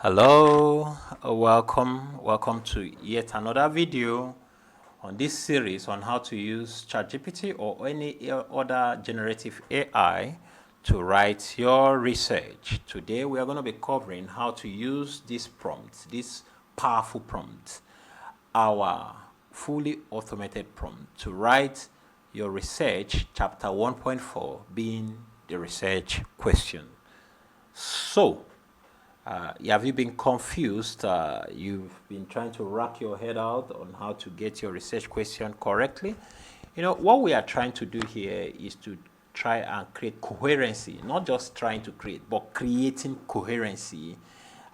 Hello, welcome to yet another video on this series on how to use ChatGPT or any other generative AI to write your research. Today we are going to be covering how to use this prompt, this powerful prompt, our fully automated prompt to write your research, chapter 1.4 being the research question. So, have you been confused? You've been trying to wrap your head out on how to get your research question correctly. What we are trying to do here is to try and create coherency, not just trying to create, but creating coherency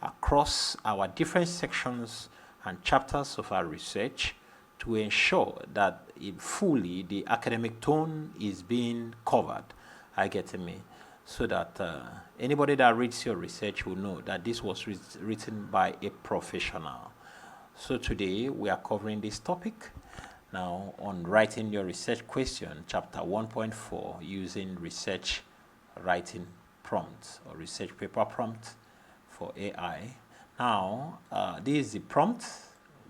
across our different sections and chapters of our research to ensure that fully the academic tone is being covered. I get me? So that anybody that reads your research will know that this was written by a professional. So today we are covering this topic now on writing your research question, chapter 1.4, using research writing prompts or research paper prompt for AI. Now, this is the prompt.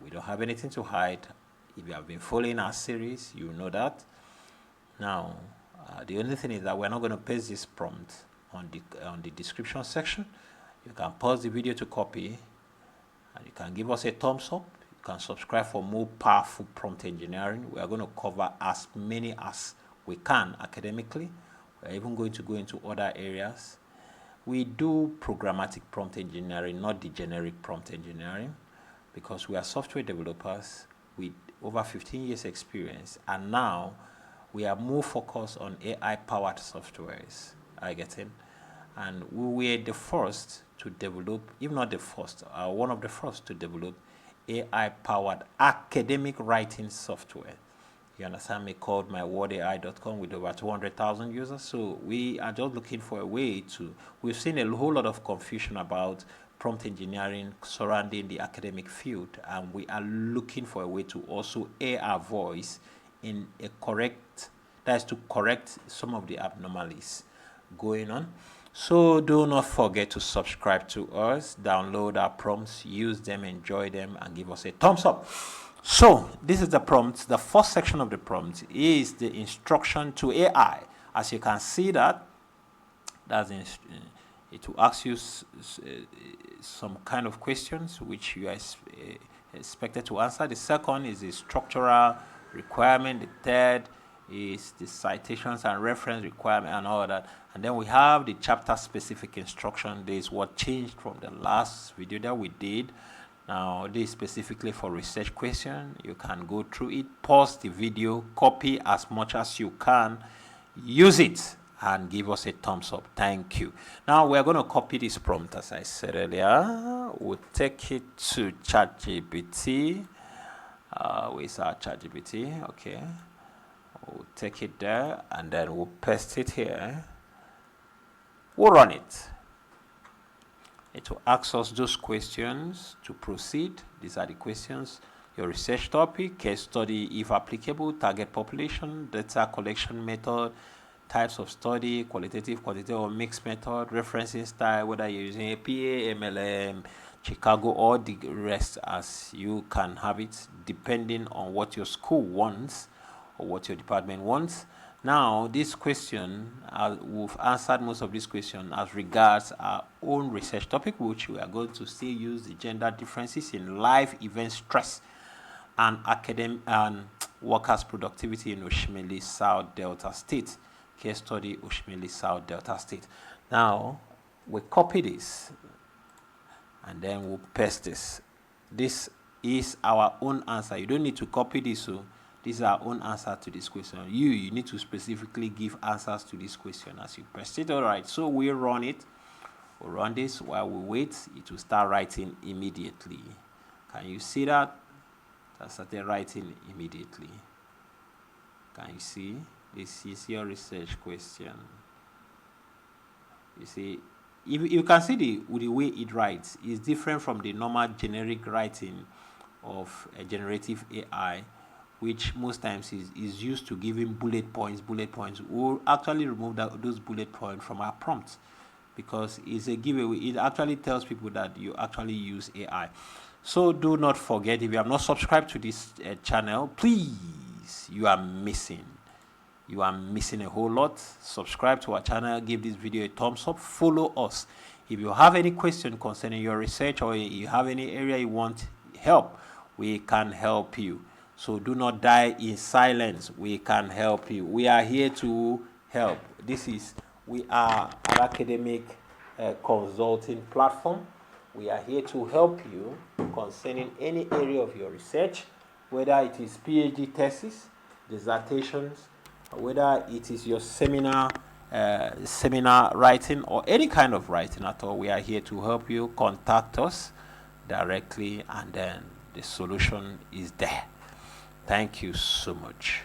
We don't have anything to hide. If you have been following our series, you know that. Now, the only thing is that we're not going to paste this prompt on the description section. You can pause the video to copy, and you can give us a thumbs up. You can subscribe for more powerful prompt engineering. We are going to cover as many as we can academically. We're even going to go into other areas. We do programmatic prompt engineering, not the generic prompt engineering, because we are software developers with over 15 years experience, and now we are more focused on AI-powered softwares. I get it? And we were the first to develop, if not the first, one of the first to develop AI-powered academic writing software. You understand me? Called mywordai.com with over 200,000 users. So we are just looking for a way to. We've seen a whole lot of confusion about prompt engineering surrounding the academic field, and we are looking for a way to also air our voice in a correct, that is to correct some of the abnormalities going on. So do not forget to subscribe to us, download our prompts, use them, enjoy them, and give us a thumbs up. So this is the prompt. The first section of the prompt is the instruction to AI. As you can see that, it will ask you some kind of questions which you are expected to answer. The second is the structural requirement. The third is the citations and reference requirement and all that. And then we have the chapter specific instruction. This is what changed from the last video that we did. Now this is specifically for research question. You can go through it, pause the video, copy as much as you can, use it, and give us a thumbs up. Thank you. Now we're going to copy this prompt as I said earlier. We'll take it to ChatGPT. Where's our ChatGPT? Okay. We'll take it there and then we'll paste it here. We'll run it. It will ask us those questions to proceed. These are the questions. Your research topic, case study if applicable, target population, data collection method, types of study, qualitative, quantitative, or mixed method, referencing style, whether you're using APA, MLM, Chicago, or the rest as you can have it, depending on what your school wants or what your department wants. Now, this question, we've answered most of this question as regards our own research topic, which we are going to still use the gender differences in life event stress and academic and workers' productivity in Oshimili South Delta State. Case study Oshimili South Delta State. Now, we copy this and then we'll paste this. This is our own answer. You don't need to copy this. So this is our own answer to this question. You need to specifically give answers to this question as you paste it. All right. So we run it. We'll run this while we wait. It will start writing immediately. Can you see that? That started writing immediately. Can you see? This is your research question. You see, if you can see the way it writes is different from the normal generic writing of a generative AI, which most times is used to giving bullet points. We'll actually remove those bullet points from our prompts because it's a giveaway. It actually tells people that you actually use AI. So do not forget, if you have not subscribed to this channel, please, you are missing a whole lot. Subscribe to our channel, give this video a thumbs up, follow us. If you have any question concerning your research, or you have any area you want help, we can help you. So do not die in silence. We can help you. We are here to help. We are an academic consulting platform. We are here to help you concerning any area of your research, whether it is PhD thesis, dissertations, whether it is your seminar writing, or any kind of writing at all. We are here to help you. Contact us directly, and then the solution is there. Thank you so much.